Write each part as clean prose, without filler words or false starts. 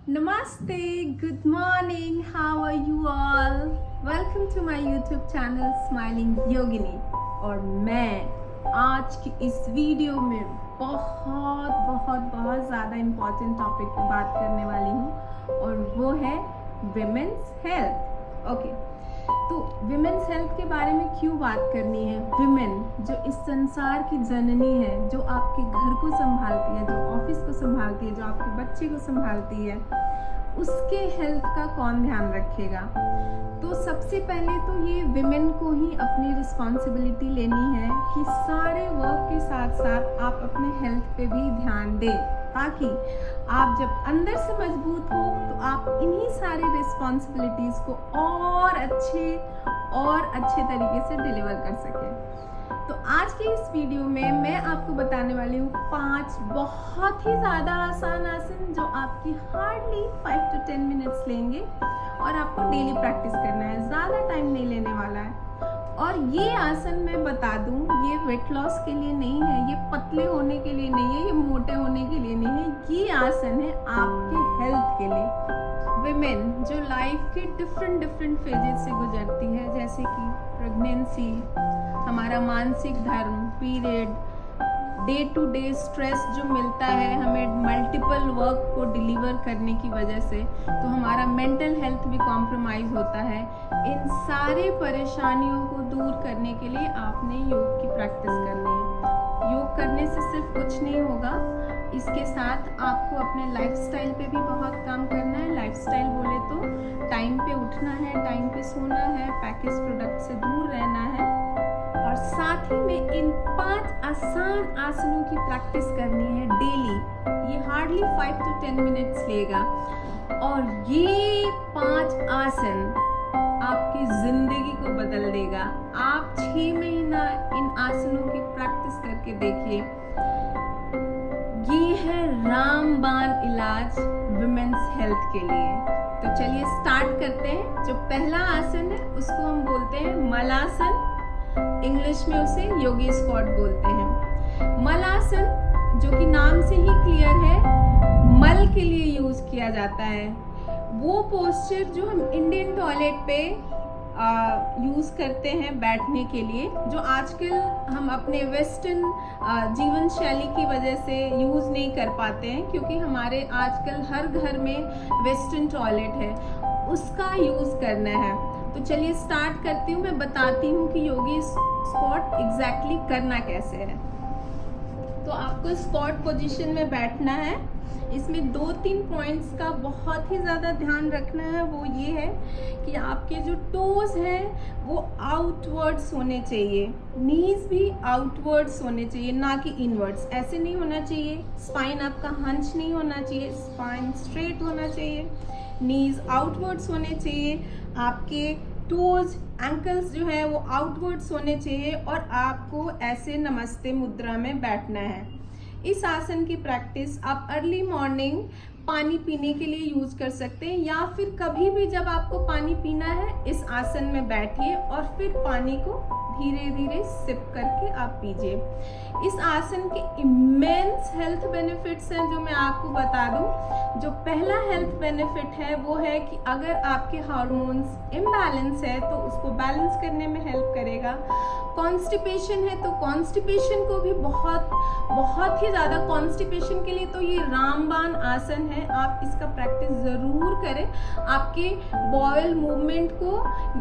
Namaste, good morning, how are you all? Welcome to my YouTube channel Smiling Yogini। और मैं आज की इस वीडियो में बहुत ज़्यादा इम्पॉर्टेंट टॉपिक पे बात करने वाली हूँ और वो है विमेंस हेल्थ। ओके, तो विमेंस हेल्थ के बारे में क्यों बात करनी है? विमेन जो इस संसार की जननी है, जो आपके घर को संभालती है, जो ऑफिस को संभालती है, जो आपके बच्चे को संभालती है, उसके हेल्थ का कौन ध्यान रखेगा? तो सबसे पहले तो ये विमेन को ही अपनी रिस्पॉन्सिबिलिटी लेनी है कि सारे वर्क के साथ साथ आप अपने हेल्थ पे भी ध्यान दें, ताकि आप जब अंदर से मजबूत हो तो आप इन्हीं सारी रिस्पॉन्सिबिलिटीज़ को और अच्छे तरीके से डिलीवर कर सकें। तो आज की इस वीडियो में मैं आपको बताने वाली हूँ 5 बहुत ही ज़्यादा आसान आसन जो आपकी हार्डली 5 to 10 मिनट्स लेंगे और आपको डेली प्रैक्टिस करना है, ज़्यादा टाइम नहीं लेने वाला है। और ये आसन मैं बता दूँ, ये वेट लॉस के लिए नहीं है, ये पतले होने के लिए नहीं है, ये मोटे होने के लिए नहीं है, ये आसन है आपके हेल्थ के लिए। विमेन जो लाइफ के डिफरेंट फेजेस से गुजरती है, जैसे कि प्रेगनेंसी, हमारा मानसिक धर्म, period, day to day stress जो मिलता है हमें मल्टीपल वर्क को डिलीवर करने की वजह से, तो हमारा मेंटल हेल्थ भी कॉम्प्रोमाइज होता है। इन सारे परेशानियों को दूर करने के लिए आपने योग की प्रैक्टिस करनी है। योग करने से सिर्फ कुछ नहीं होगा, इसके साथ आपको अपने लाइफस्टाइल पे भी बहुत काम करना है। लाइफस्टाइल बोले तो टाइम पे उठना है, टाइम पे सोना है, पैकेज प्रोडक्ट से दूर रहना है, और साथ ही में इन 5 आसान आसनों की प्रैक्टिस करनी है डेली। ये हार्डली 5 to 10 मिनट्स लेगा और ये 5 आसन आपकी जिंदगी को बदल देगा। आप 6 महीना इन आसनों की प्रैक्टिस करके देखिए। ये है रामबाण इलाज विमेंस हेल्थ के लिए। तो चलिए स्टार्ट करते हैं। जो पहला आसन है उसको हम बोलते हैं मलासन, इंग्लिश में उसे योगी स्क्वाट बोलते हैं। मलासन जो कि नाम से ही क्लियर है, मल के लिए यूज किया जाता है। वो पोस्चर जो हम इंडियन टॉयलेट पे यूज करते हैं बैठने के लिए, जो आजकल हम अपने वेस्टर्न जीवन शैली की वजह से यूज नहीं कर पाते हैं, क्योंकि हमारे आजकल हर घर में वेस्टर्न टॉयलेट है, उसका यूज करना है। तो चलिए स्टार्ट करती हूँ। मैं बताती हूँ कि योगी स्क्वाट एग्जैक्टली करना कैसे है। तो आपको स्क्वाट पोजीशन में बैठना है। इसमें 2-3 पॉइंट्स का बहुत ही ज़्यादा ध्यान रखना है। वो ये है कि आपके जो टोज हैं वो आउटवर्ड्स होने चाहिए, नीज भी आउटवर्ड्स होने चाहिए, ना कि इनवर्ड्स। ऐसे नहीं होना चाहिए। स्पाइन आपका हंच नहीं होना चाहिए, स्पाइन स्ट्रेट होना चाहिए, नीज आउटवर्ड्स होने चाहिए, आपके टोज एंकल्स जो है वो आउटवर्ड्स होने चाहिए, और आपको ऐसे नमस्ते मुद्रा में बैठना है। इस आसन की प्रैक्टिस आप अर्ली मॉर्निंग पानी पीने के लिए यूज कर सकते हैं, या फिर कभी भी जब आपको पानी पीना है इस आसन में बैठिए और फिर पानी को धीरे धीरे सिप करके आप पीजिए। इस आसन के इमेंस हेल्थ बेनिफिट्स हैं जो मैं आपको बता दूं। जो पहला हेल्थ बेनिफिट है वो है कि अगर आपके हार्मोन्स इम्बैलेंस है तो उसको बैलेंस करने में हेल्प करेगा। कॉन्स्टिपेशन है तो कॉन्स्टिपेशन को भी बहुत ही ज़्यादा, कॉन्स्टिपेशन के लिए तो ये रामबाण आसन है, आप इसका प्रैक्टिस ज़रूर करें। आपके बॉयल मूवमेंट को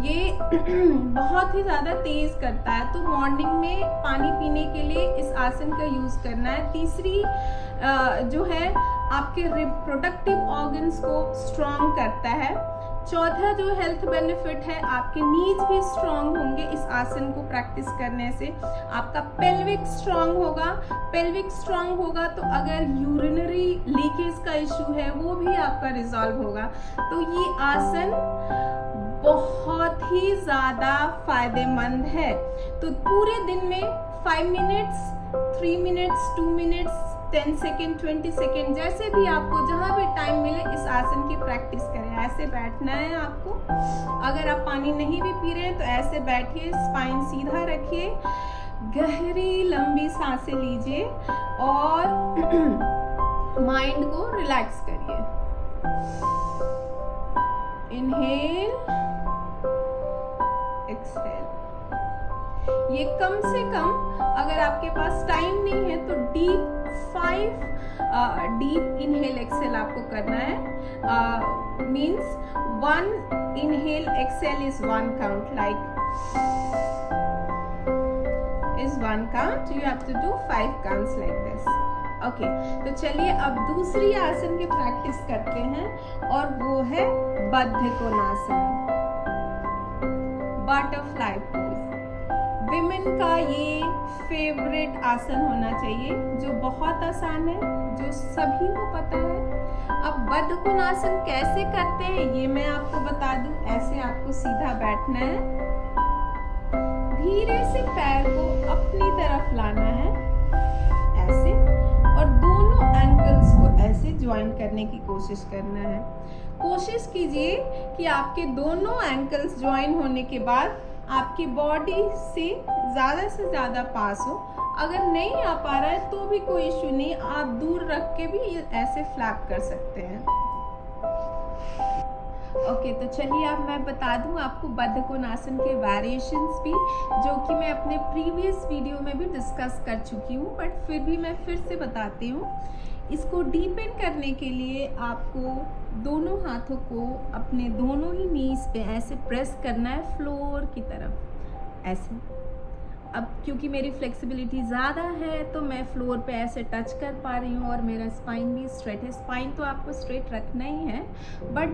ये बहुत ही ज़्यादा तेज़ करता है। तो मॉर्निंग में पानी पीने के लिए इस आसन का यूज़ करना है। तीसरी जो है आपके रिप्रोडक्टिव ऑर्गन्स को स्ट्रॉन्ग करता है। चौथा जो हेल्थ बेनिफिट है, आपके नीज भी स्ट्रॉन्ग होंगे इस आसन को प्रैक्टिस करने से। आपका पेल्विक स्ट्रॉन्ग होगा। पेल्विक स्ट्रॉन्ग होगा तो अगर यूरिनरी लीकेज का इशू है वो भी आपका रिजॉल्व होगा। तो ये आसन बहुत ही ज़्यादा फायदेमंद है। तो पूरे दिन में 5 minutes, 3 minutes, 2 minutes, 10 second, 20 second, जैसे भी आपको जहाँ भी टाइम मिले इस आसन की प्रैक्टिस करें। ऐसे बैठना है आपको। अगर आप पानी नहीं भी पी रहे हैं तो ऐसे बैठिए, स्पाइन सीधा रखिए, गहरी लंबी सांसें लीजिए और माइंड को रिलैक्स करिए। Inhale, exhale. ये कम से कम, अगर आपके पास टाइम नहीं है तो डीप 5 डीप इनहेल एक्सहेल आपको करना है। Means 1 inhale exhale is 1 count, like is 1 count, you have to do 5 counts like this. Okay, तो चलिए अब दूसरी आसन की प्रैक्टिस करते हैं और वो है बद्धकोणासन, बटरफ्लाई पोज। विमेन का ये फेवरेट आसन होना चाहिए, जो बहुत आसान है, जो सभी को पता है। अब बद्धकोणासन कैसे करते हैं ये मैं आपको बता दूं। ऐसे आपको सीधा बैठना है, धीरे से पैर को अपनी तरफ लाना है ऐसे, और दोनों एंकल्स को ऐसे ज्वाइन करने की कोशिश करना है। कोशिश कीजिए कि आपके दोनों एंकल्स ज्वाइन होने के बाद आपकी बॉडी से ज़्यादा पास हो। अगर नहीं आ पा रहा है तो भी कोई इश्यू नहीं, आप दूर रख के भी ऐसे फ्लैप कर सकते हैं। ओके, तो चलिए अब मैं बता दूं आपको बद्धकोणासन के वेरिएशंस भी, जो कि मैं अपने प्रीवियस वीडियो में भी डिस्कस कर चुकी हूँ, बट फिर भी मैं फिर से बताती हूँ। इसको डीपेन करने के लिए आपको दोनों हाथों को अपने दोनों ही नीज पे ऐसे प्रेस करना है फ्लोर की तरफ ऐसे। अब क्योंकि मेरी फ्लेक्सिबिलिटी ज़्यादा है तो मैं फ्लोर पे ऐसे टच कर पा रही हूँ और मेरा स्पाइन भी स्ट्रेट है। स्पाइन तो आपको स्ट्रेट रखना ही है, बट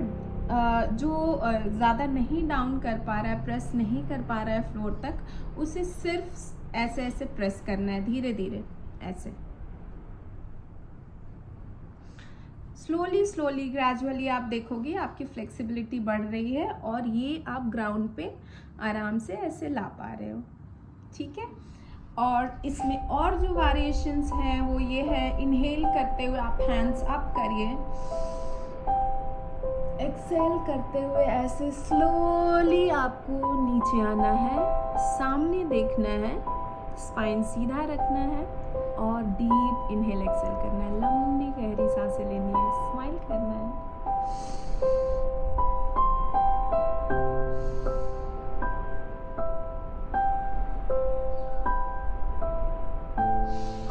जो ज़्यादा नहीं डाउन कर पा रहा है, प्रेस नहीं कर पा रहा है फ्लोर तक, उसे सिर्फ ऐसे ऐसे प्रेस करना है, धीरे धीरे ऐसे। स्लोली ग्रेजुअली आप देखोगे आपकी फ्लेक्सिबिलिटी बढ़ रही है और ये आप ग्राउंड पे आराम से ऐसे ला पा रहे हो, ठीक है। और इसमें और जो वेरिएशंस हैं वो ये है, इनहेल करते हुए आप हैंड्स अप करिए, एक्सहेल करते हुए ऐसे स्लोली आपको नीचे आना है, सामने देखना है, स्पाइन सीधा रखना है और डीप इनहेल एक्सहेल करना है, लंबी गहरी सांसें लेनी है, स्माइल करना है।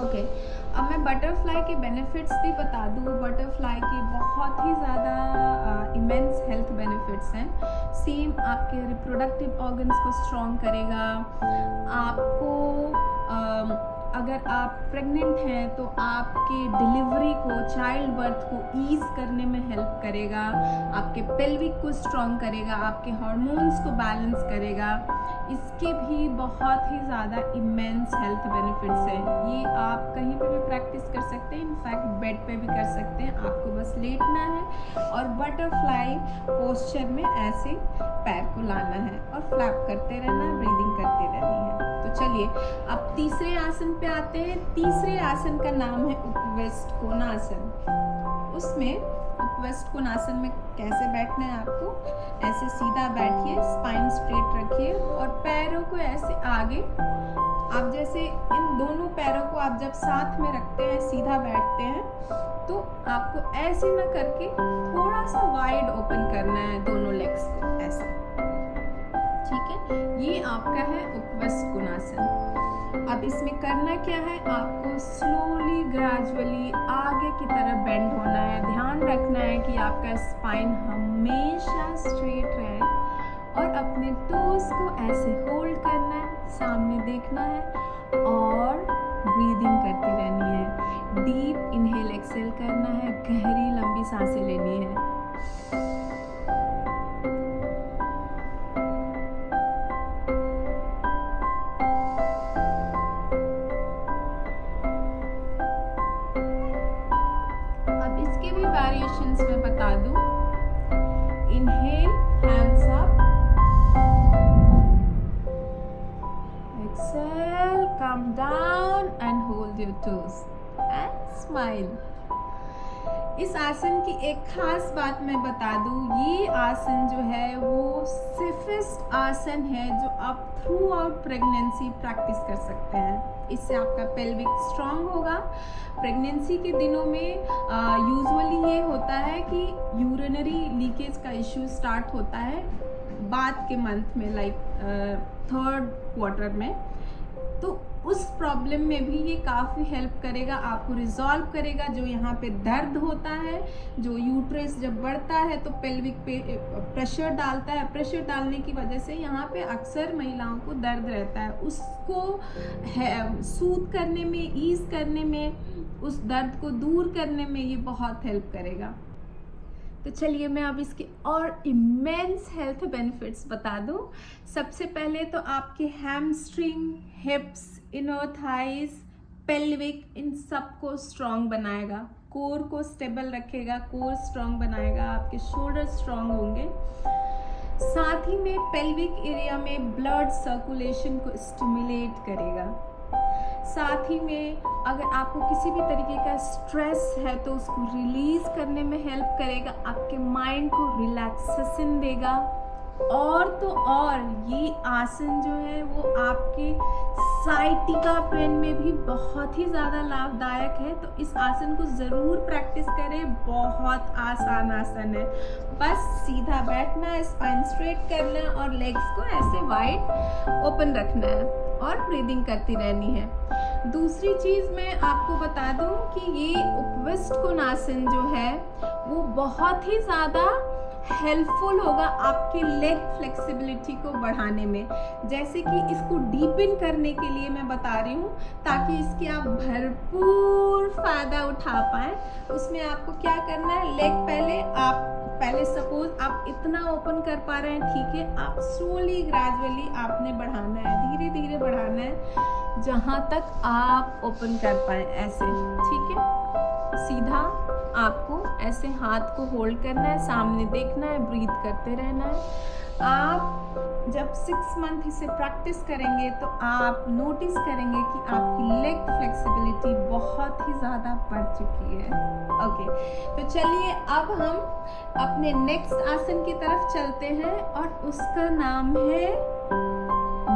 ओके, अब मैं बटरफ्लाई के बेनिफिट्स भी बता दूँ। बटरफ्लाई के बहुत ही ज़्यादा इमेंस हेल्थ बेनिफिट्स हैं। सेम आपके रिप्रोडक्टिव ऑर्गन्स को स्ट्रॉन्ग करेगा। आपको अगर आप प्रेग्नेंट हैं तो आपके डिलीवरी को, चाइल्ड बर्थ को ईज करने में हेल्प करेगा, आपके पेल्विक को स्ट्रॉन्ग करेगा, आपके हार्मोन्स को बैलेंस करेगा। इसके भी बहुत ही ज़्यादा इमेंस हेल्थ बेनिफिट्स हैं। ये आप कहीं पे भी प्रैक्टिस कर सकते हैं, इनफैक्ट बेड पे भी कर सकते हैं। आपको बस लेटना है और बटरफ्लाई पोस्चर में ऐसे पैर को लाना है और फ्लैप करते रहना है, ब्रीदिंग करते रहनी है। तो चलिए अब तीसरे आसन पे आते हैं। तीसरे आसन का नाम है उपवेस्ट कोणासन। उसमें उपवेस्ट कोणासन में कैसे बैठना है आपको, ऐसे सीधा बैठिए, स्पाइन स्ट्रेट रखिए और पैरों को ऐसे आगे, आप जैसे इन दोनों पैरों को आप जब साथ में रखते हैं, सीधा बैठते हैं, तो आपको ऐसे ना करके थोड़ा सा वाइड ओपन करना है दोनों लेग्स को ऐसे, ठीक है। ये आपका है उपवेस्ट कोणासन। अब इसमें करना क्या है, आपको स्लोली ग्रेजुअली आगे की तरफ बेंड होना है। ध्यान रखना है कि आपका स्पाइन हमेशा स्ट्रेट रहे और अपने टोस को ऐसे होल्ड करना है, सामने देखना है और ब्रीदिंग करती रहनी है। डीप इनहेल एक्सहेल करना है, गहरी लंबी सांसें लेनी है। वेरिएशंस में बता दूं, inhale hands up, exhale come down and hold your toes and smile. इस आसन की एक खास बात मैं बता दूं, ये आसन जो है वो सेफेस्ट आसन है जो आप थ्रू आउट प्रेगनेंसी प्रैक्टिस कर सकते हैं। इससे आपका पेल्विक स्ट्रांग होगा। प्रेगनेंसी के दिनों में यूजुअली ये होता है कि यूरिन यूरिनरी लीकेज का इश्यू स्टार्ट होता है बाद के मंथ में, लाइक 3rd क्वार्टर में, तो उस प्रॉब्लम में भी ये काफ़ी हेल्प करेगा, आपको रिजॉल्व करेगा। जो यहाँ पे दर्द होता है, जो यूट्रस जब बढ़ता है तो पेल्विक पे प्रेशर डालता है, प्रेशर डालने की वजह से यहाँ पे अक्सर महिलाओं को दर्द रहता है, उसको सूद करने में, ईज करने में, उस दर्द को दूर करने में ये बहुत हेल्प करेगा। तो चलिए मैं अब इसके और इमेंस हेल्थ बेनिफिट्स बता दूं। सबसे पहले तो आपके hamstring, hips, inner thighs, pelvic, इन सब को स्ट्रॉन्ग बनाएगा, कोर को स्टेबल रखेगा, कोर स्ट्रॉन्ग बनाएगा, आपके शोल्डर स्ट्रॉन्ग होंगे। साथ ही में पेल्विक एरिया में ब्लड सर्कुलेशन को स्टिमुलेट करेगा। साथ ही में अगर आपको किसी भी तरीके का स्ट्रेस है तो उसको रिलीज करने में हेल्प करेगा, आपके माइंड को रिलैक्सेशन देगा। और तो और ये आसन जो है वो आपके साइटिका पेन में भी बहुत ही ज़्यादा लाभदायक है, तो इस आसन को ज़रूर प्रैक्टिस करें। बहुत आसान आसन है, बस सीधा बैठना है, स्पाइन स्ट्रेट करना है और लेग्स को ऐसे वाइड ओपन रखना है और ब्रीदिंग करती रहनी है। दूसरी चीज़ मैं आपको बता दूं कि ये उपविष्ट कोणासन जो है वो बहुत ही ज़्यादा हेल्पफुल होगा आपके लेग फ्लेक्सिबिलिटी को बढ़ाने में। जैसे कि इसको डीपन करने के लिए मैं बता रही हूँ, ताकि इसकी आप भरपूर फायदा उठा पाएँ। उसमें आपको क्या करना है, लेग पहले सपोज आप इतना ओपन कर पा रहे हैं, ठीक है, आप स्लोली ग्रेजुअली आपने बढ़ाना है, धीरे धीरे बढ़ाना है जहाँ तक आप ओपन कर पाए, ऐसे, ठीक है। सीधा आपको ऐसे हाथ को होल्ड करना है, सामने देखना है, ब्रीथ करते रहना है। आप जब 6 मंथ इसे प्रैक्टिस करेंगे तो आप नोटिस करेंगे कि आपकी लेग फ्लेक्सिबिलिटी बहुत ही ज़्यादा बढ़ चुकी है। ओके, तो चलिए अब हम अपने नेक्स्ट आसन की तरफ चलते हैं और उसका नाम है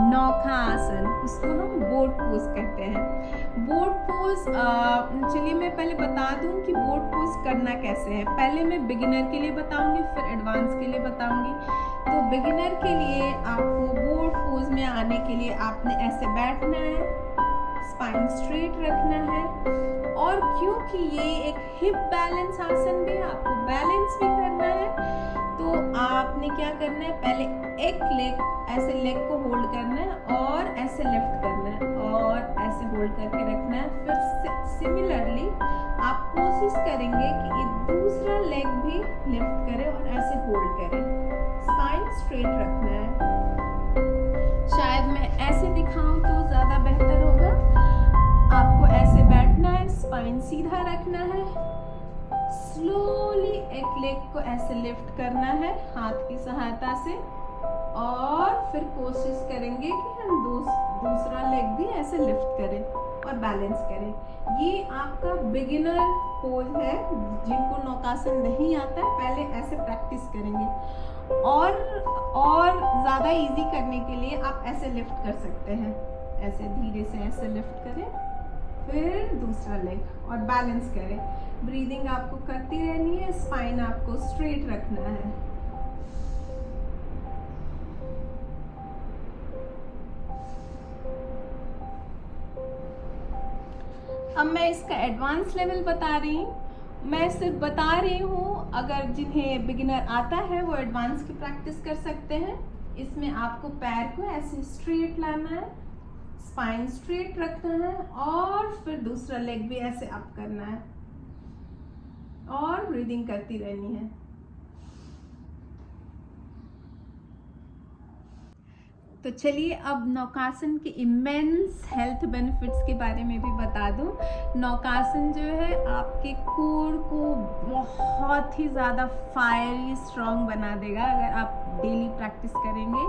नौका आसन। उसको हम बोट पोज कहते हैं। बोट पोज, चलिए मैं पहले बता दूं कि बोट पोज करना कैसे है। पहले मैं बिगिनर के लिए बताऊंगी, फिर एडवांस के लिए बताऊंगी। तो बिगिनर के लिए आपको बोट पोज में आने के लिए आपने ऐसे बैठना है, स्पाइन स्ट्रेट रखना है, और क्योंकि ये एक हिप बैलेंस आसन भी है, आपको बैलेंस भी करना है, तो आपने क्या करना है, पहले एक लेग, ऐसे लेग को होल्ड करना है और ऐसे लिफ्ट करना है और ऐसे होल्ड करके रखना है। फिर सिमिलरली आप कोशिश करेंगे कि ये दूसरा लेग भी लिफ्ट करे और ऐसे होल्ड करे। स्पाइन स्ट्रेट रखना है। शायद मैं ऐसे दिखाऊं तो ज्यादा बेहतर होगा। आपको ऐसे बैठना है, स्पाइन सीधा रखना है, स्लोली एक लेग को ऐसे लिफ्ट करना है हाथ की सहायता से, और फिर कोशिश करेंगे कि हम दूसरा लेग भी ऐसे लिफ्ट करें और बैलेंस करें। ये आपका बिगिनर पोज है। जिनको नौकासन नहीं आता है पहले ऐसे प्रैक्टिस करेंगे, और ज़्यादा इजी करने के लिए आप ऐसे लिफ्ट कर सकते हैं, ऐसे धीरे से ऐसे लिफ्ट करें, फिर दूसरा लेग और बैलेंस करें। ब्रीदिंग आपको करती रहनी है, स्पाइन आपको स्ट्रेट रखना है। अब मैं इसका एडवांस लेवल बता रही हूँ। मैं सिर्फ बता रही हूँ, अगर जिन्हें बिगिनर आता है वो एडवांस की प्रैक्टिस कर सकते हैं। इसमें आपको पैर को ऐसे स्ट्रेट लाना है, स्पाइन स्ट्रेट रखना है, और फिर दूसरा लेग भी ऐसे अप करना है और ब्रीदिंग करती रहनी है। तो चलिए अब नौकासन के इमेंस हेल्थ बेनिफिट्स के बारे में भी बता दूं। नौकासन जो है आपके कोर को बहुत ही ज़्यादा फायरी स्ट्रॉन्ग बना देगा अगर आप डेली प्रैक्टिस करेंगे,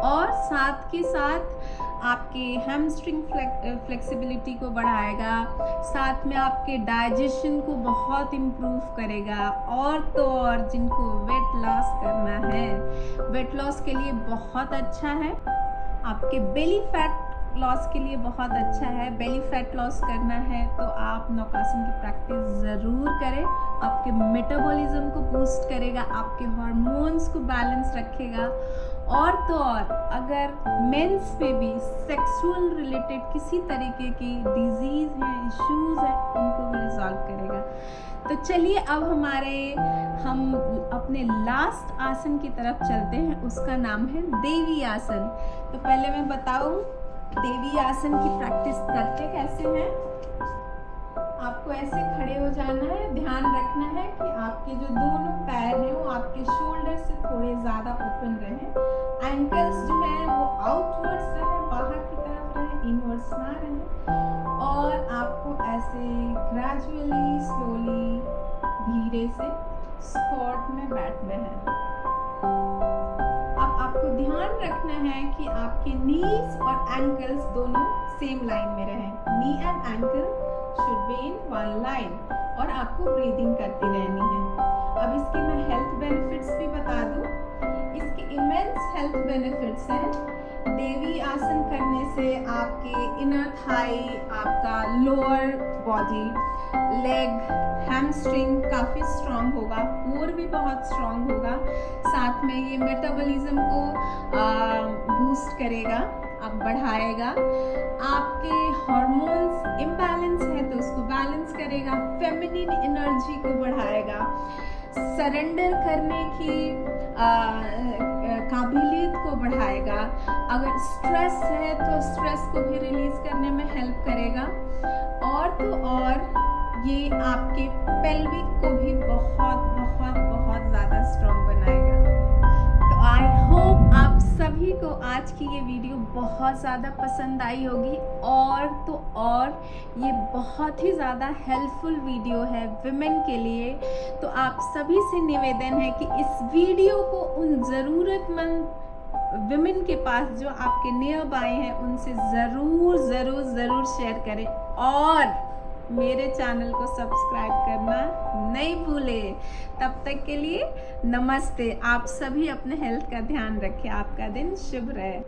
और साथ के साथ आपके हैमस्ट्रिंग फ्लेक्सिबिलिटी को बढ़ाएगा, साथ में आपके डाइजेशन को बहुत इम्प्रूव करेगा। और तो और जिनको वेट लॉस करना है, वेट लॉस के लिए बहुत अच्छा है। आपके बेली फैट लॉस के लिए बहुत अच्छा है। बेली फैट लॉस करना है तो आप नौकासन की प्रैक्टिस ज़रूर करें। आपके मेटाबॉलिज्म को बूस्ट करेगा, आपके हार्मोन्स को बैलेंस रखेगा। और तो और अगर मेंस में भी सेक्सुअल रिलेटेड किसी तरीके की डिजीज़ हैं, इश्यूज़ हैं, उनको भी रिजॉल्व करेगा। तो चलिए अब हम अपने लास्ट आसन की तरफ चलते हैं, उसका नाम है देवी आसन। तो पहले मैं बताऊं देवी आसन की प्रैक्टिस करते कैसे हैं। आपको ऐसे खड़े हो जाना है, ध्यान रखना है कि आपके जो दोनों पैर हैं वो आपके शोल्डर से थोड़े ज़्यादा ओपन रहें। एंकल्स जो है वो आउटवर्ड्स रहें, बाहर की तरफ रहें, इनवर्ड्स ना रहें। और आपको ऐसे ग्रेजुअली स्लोली धीरे से स्क्वाट में बैठना है। अब आपको ध्यान रखना है कि आपके नीज और एंकल्स दोनों सेम लाइन में रहें। Knee and ankle should be in one line और आपको ब्रीदिंग करती रहनी है। अब इसके मैं हेल्थ बेनिफिट्स भी बता दूं। इसके इमेंस हेल्थ बेनिफिट्स हैं। देवी आसन करने से आपके इनर थाई, आपका लोअर बॉडी, लेग, हैमस्ट्रिंग काफ़ी स्ट्रांग होगा, कोर भी बहुत स्ट्रांग होगा। साथ में ये मेटाबॉलिज्म को बूस्ट करेगा, अब बढ़ाएगा। आपके हार्मोन्स इम्बैलेंस है तो उसको बैलेंस करेगा, फेमिनिन एनर्जी को बढ़ाएगा, सरेंडर करने की काबिलियत को बढ़ाएगा। अगर स्ट्रेस है तो स्ट्रेस को भी रिलीज करने में हेल्प करेगा। और तो और ये आपके पेल्विक को भी बहुत बहुत बहुत ज़्यादा स्ट्रॉन्ग बनाएगा। तो आई होप आप सभी को आज की ये वीडियो बहुत ज़्यादा पसंद आई होगी। और तो और ये बहुत ही ज़्यादा हेल्पफुल वीडियो है विमेन के लिए। तो आप सभी से निवेदन है कि इस वीडियो को उन ज़रूरतमंद विमेन के पास जो आपके नियर बाय हैं उनसे ज़रूर ज़रूर ज़रूर शेयर करें। और मेरे चैनल को सब्सक्राइब करना नहीं भूले। तब तक के लिए नमस्ते। आप सभी अपने हेल्थ का ध्यान रखें। आपका दिन शुभ रहे।